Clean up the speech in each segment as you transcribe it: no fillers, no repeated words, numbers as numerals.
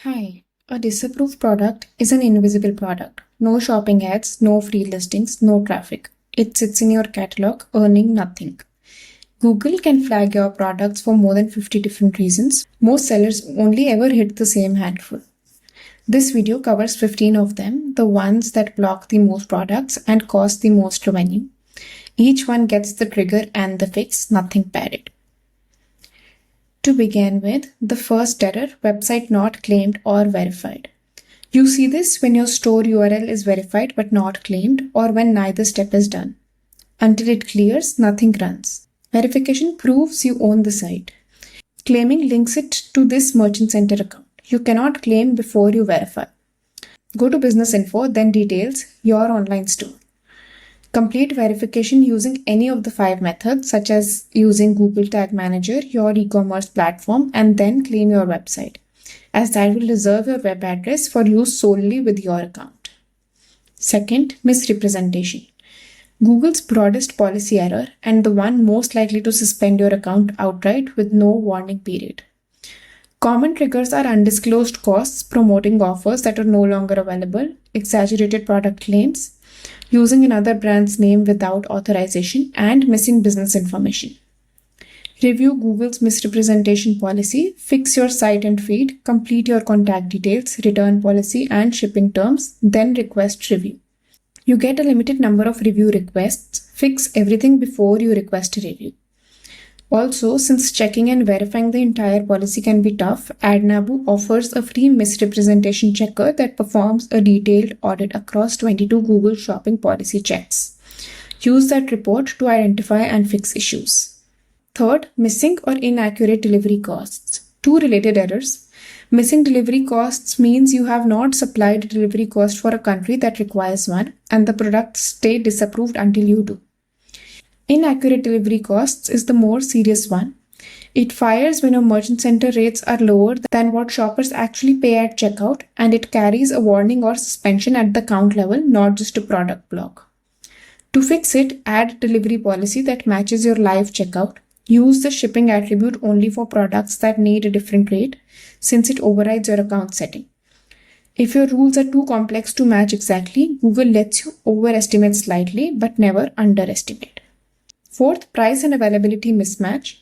Hi, a disapproved product is an invisible product. No shopping ads, no free listings, no traffic. It sits in your catalog, earning nothing. Google can flag your products for more than 50 different reasons. Most sellers only ever hit the same handful. This video covers 15 of them, the ones that block the most products and cost the most revenue. Each one gets the trigger and the fix, nothing padded. To begin with, the first error, website not claimed or verified. You see this when your store URL is verified but not claimed, or when neither step is done. Until it clears, nothing runs. Verification proves you own the site. Claiming links it to this Merchant Center account. You cannot claim before you verify. Go to Business Info, then Details, your online store. Complete verification using any of the 5 methods, such as using Google Tag Manager, your e-commerce platform, and then claim your website, as that will reserve your web address for use solely with your account. Second, misrepresentation. Google's broadest policy error and the one most likely to suspend your account outright with no warning period. Common triggers are undisclosed costs, promoting offers that are no longer available, exaggerated product claims, using another brand's name without authorization, and missing business information. Review Google's misrepresentation policy, fix your site and feed, complete your contact details, return policy, and shipping terms, then request review. You get a limited number of review requests. Fix everything before you request a review. Also, since checking and verifying the entire policy can be tough, Nabu offers a free misrepresentation checker that performs a detailed audit across 22 Google shopping policy checks. Use that report to identify and fix issues. Third, missing or inaccurate delivery costs. 2 related errors. Missing delivery costs means you have not supplied a delivery cost for a country that requires one, and the products stay disapproved until you do. Inaccurate delivery costs is the more serious one. It fires when your merchant center rates are lower than what shoppers actually pay at checkout, and it carries a warning or suspension at the account level, not just a product block. To fix it, add a delivery policy that matches your live checkout. Use the shipping attribute only for products that need a different rate, since it overrides your account setting. If your rules are too complex to match exactly, Google lets you overestimate slightly but never underestimate. Fourth, price and availability mismatch.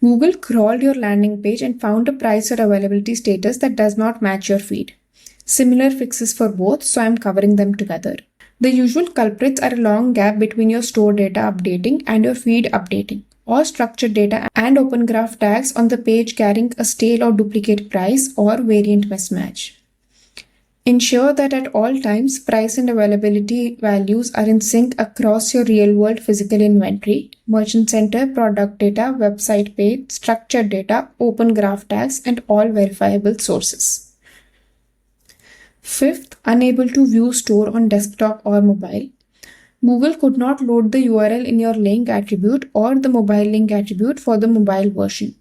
Google crawled your landing page and found a price or availability status that does not match your feed. Similar fixes for both, so I'm covering them together. The usual culprits are a long gap between your store data updating and your feed updating, or structured data and open graph tags on the page carrying a stale or duplicate price or variant mismatch. Ensure that at all times, price and availability values are in sync across your real-world physical inventory, merchant center, product data, website page, structured data, open graph tags, and all verifiable sources. Fifth, unable to view store on desktop or mobile. Google could not load the URL in your link attribute or the mobile link attribute for the mobile version.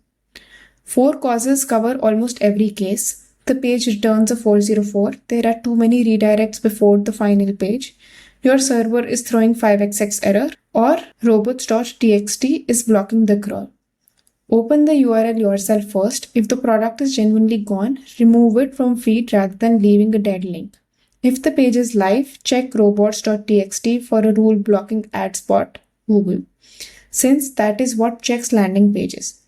4 causes cover almost every case. The page returns a 404, there are too many redirects before the final page, your server is throwing 5xx error, or robots.txt is blocking the crawl. Open the URL yourself first. If the product is genuinely gone, remove it from feed rather than leaving a dead link. If the page is live, check robots.txt for a rule blocking ad spot Google, since that is what checks landing pages.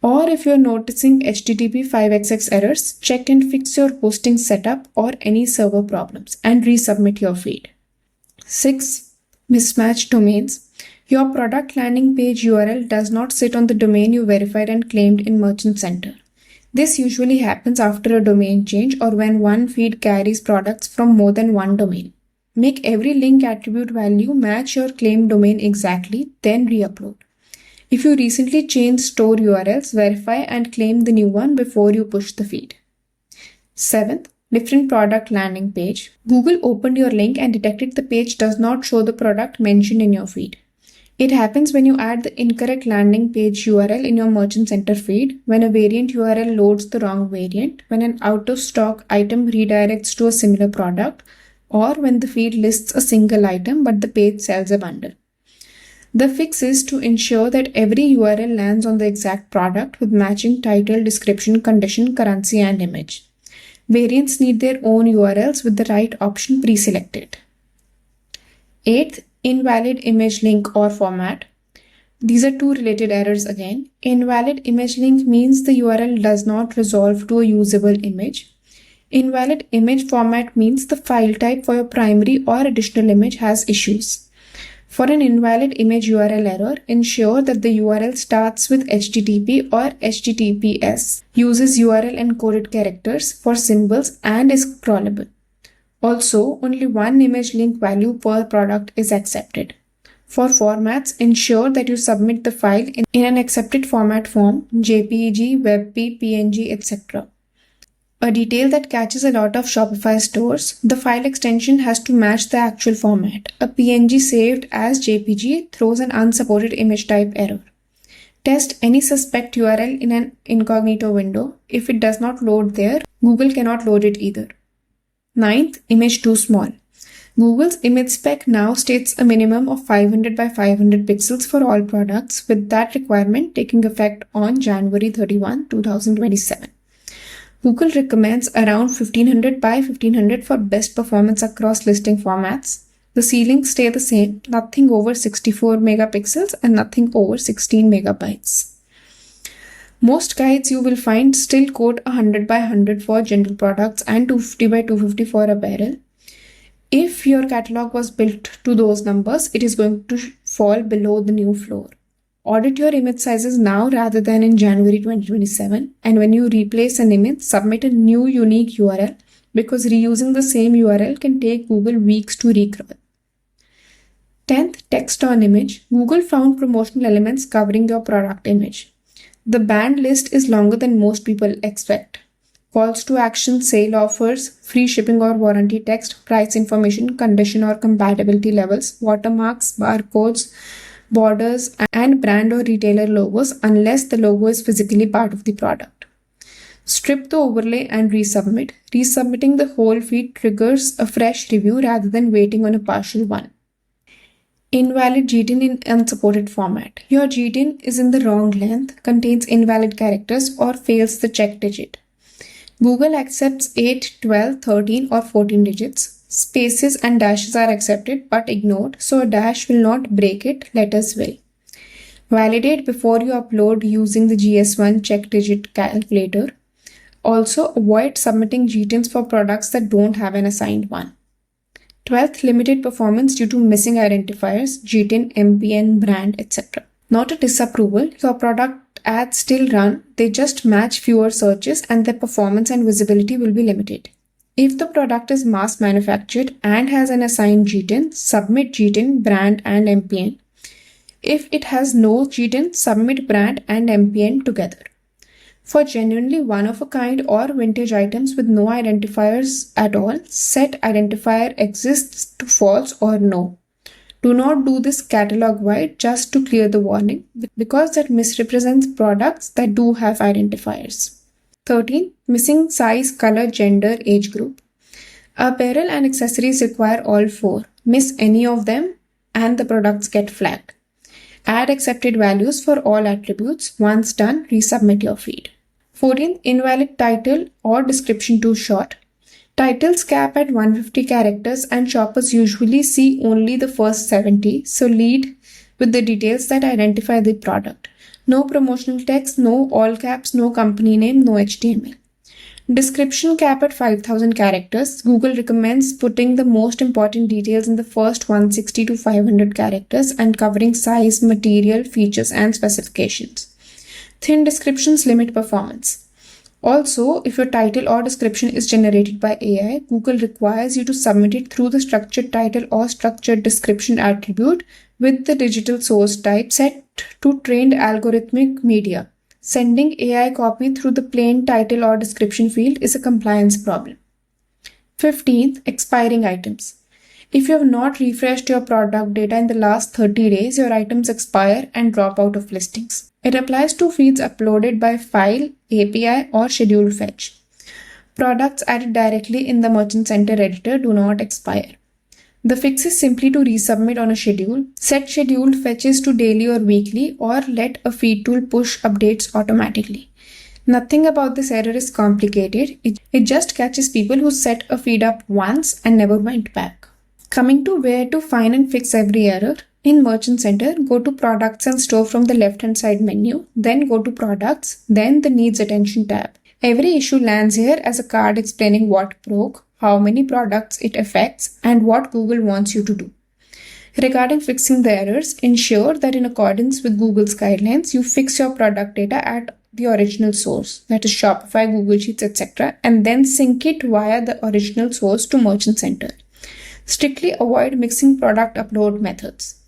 Or if you're noticing HTTP 5xx errors, check and fix your hosting setup or any server problems and resubmit your feed. 6. Mismatched domains. Your product landing page URL does not sit on the domain you verified and claimed in Merchant Center. This usually happens after a domain change or when one feed carries products from more than one domain. Make every link attribute value match your claimed domain exactly, then re-upload. If you recently changed store URLs, verify and claim the new one before you push the feed. 7th, different product landing page. Google opened your link and detected the page does not show the product mentioned in your feed. It happens when you add the incorrect landing page URL in your Merchant Center feed, when a variant URL loads the wrong variant, when an out-of-stock item redirects to a similar product, or when the feed lists a single item but the page sells a bundle. The fix is to ensure that every URL lands on the exact product with matching title, description, condition, currency, and image. Variants need their own URLs with the right option pre-selected. 8th, invalid image link or format. These are two related errors again. Invalid image link means the URL does not resolve to a usable image. Invalid image format means the file type for your primary or additional image has issues. For an invalid image URL error, ensure that the URL starts with HTTP or HTTPS, uses URL encoded characters for symbols, and is scrollable. Also, only one image link value per product is accepted. For formats, ensure that you submit the file in an accepted format form, JPEG, WebP, PNG, etc. A detail that catches a lot of Shopify stores, the file extension has to match the actual format. A PNG saved as JPG throws an unsupported image type error. Test any suspect URL in an incognito window. If it does not load there, Google cannot load it either. 9th, image too small. Google's image spec now states a minimum of 500 by 500 pixels for all products, with that requirement taking effect on January 31, 2027. Google recommends around 1500 by 1500 for best performance across listing formats. The ceilings stay the same, nothing over 64 megapixels and nothing over 16 megabytes. Most guides you will find still quote 100 by 100 for general products and 250 by 250 for apparel. If your catalog was built to those numbers, it is going to fall below the new floor. Audit your image sizes now rather than in January 2027, and when you replace an image, submit a new unique URL because reusing the same URL can take Google weeks to recrawl. 10th, text on image. Google found promotional elements covering your product image. The banned list is longer than most people expect. Calls to action, sale offers, free shipping or warranty text, price information, condition or compatibility levels, watermarks, barcodes, borders, and brand or retailer logos unless the logo is physically part of the product. Strip the overlay and resubmit. Resubmitting the whole feed triggers a fresh review rather than waiting on a partial one. Invalid GTIN in unsupported format. Your GTIN is in the wrong length, contains invalid characters, or fails the check digit. Google accepts 8, 12, 13 or 14 digits. Spaces and dashes are accepted but ignored, so a dash will not break it, letters will. Validate before you upload using the GS1 check digit calculator. Also, avoid submitting GTINs for products that don't have an assigned one. 12th, limited performance due to missing identifiers, GTIN, MPN, brand, etc. Not a disapproval, your product ads still run, they just match fewer searches and their performance and visibility will be limited. If the product is mass manufactured and has an assigned GTIN, submit GTIN, brand and MPN. If it has no GTIN, submit brand and MPN together. For genuinely one-of-a-kind or vintage items with no identifiers at all, set identifier exists to false or no. Do not do this catalog-wide just to clear the warning because that misrepresents products that do have identifiers. 13. Missing size, color, gender, age group. Apparel and accessories require all four. Miss any of them and the products get flagged. Add accepted values for all attributes. Once done, resubmit your feed. 14. Invalid title or description too short. Titles cap at 150 characters and shoppers usually see only the first 70, so lead with the details that identify the product. No promotional text, no all caps, no company name, no HTML. Description cap at 5,000 characters. Google recommends putting the most important details in the first 160 to 500 characters and covering size, material, features, and specifications. Thin descriptions limit performance. Also, if your title or description is generated by AI, Google requires you to submit it through the structured title or structured description attribute with the digital source type set to trained algorithmic media. Sending AI copy through the plain title or description field is a compliance problem. 15th, expiring items. If you have not refreshed your product data in the last 30 days, your items expire and drop out of listings. It applies to feeds uploaded by file, API, or scheduled fetch. Products added directly in the Merchant Center editor do not expire. The fix is simply to resubmit on a schedule, set scheduled fetches to daily or weekly, or let a feed tool push updates automatically. Nothing about this error is complicated. It just catches people who set a feed up once and never went back. Coming to where to find and fix every error. In Merchant Center, go to Products and Store from the left-hand side menu, then go to Products, then the Needs Attention tab. Every issue lands here as a card explaining what broke, how many products it affects, and what Google wants you to do. Regarding fixing the errors, ensure that in accordance with Google's guidelines, you fix your product data at the original source, that is Shopify, Google Sheets, etc., and then sync it via the original source to Merchant Center. Strictly avoid mixing product upload methods.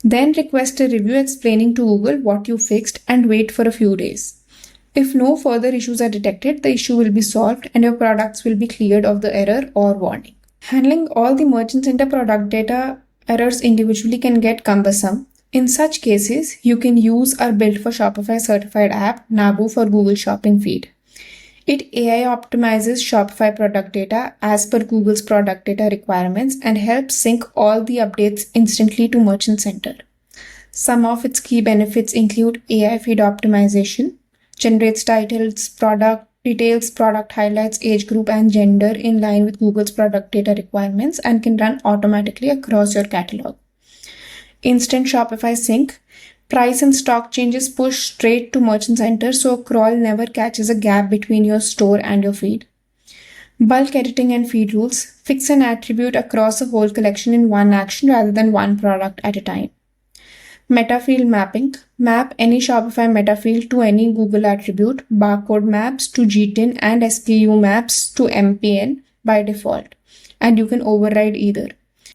Then request a review explaining to Google what you fixed and wait for a few days. If no further issues are detected, the issue will be solved and your products will be cleared of the error or warning. Handling all the Merchant Center product data errors individually can get cumbersome. In such cases, you can use our built for Shopify certified app, Nabu, for Google Shopping Feed. It AI optimizes Shopify product data as per Google's product data requirements and helps sync all the updates instantly to Merchant Center. Some of its key benefits include AI feed optimization, generates titles, product details, product highlights, age group, and gender in line with Google's product data requirements and can run automatically across your catalog. Instant Shopify sync. Price and stock changes push straight to Merchant Center so a crawl never catches a gap between your store and your feed. Bulk editing and feed rules. Fix an attribute across a whole collection in one action rather than one product at a time. Meta field mapping. Map any Shopify meta field to any Google attribute. Barcode maps to GTIN and SKU maps to MPN by default. And you can override either.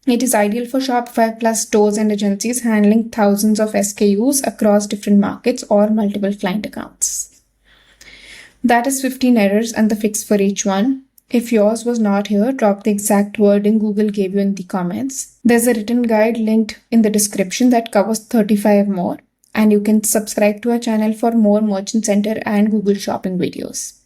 It is ideal for Shopify Plus stores and agencies handling thousands of SKUs across different markets or multiple client accounts. That is 15 errors and the fix for each one. If yours was not here, drop the exact wording Google gave you in the comments. There's a written guide linked in the description that covers 35 more, and you can subscribe to our channel for more Merchant Center and Google Shopping videos.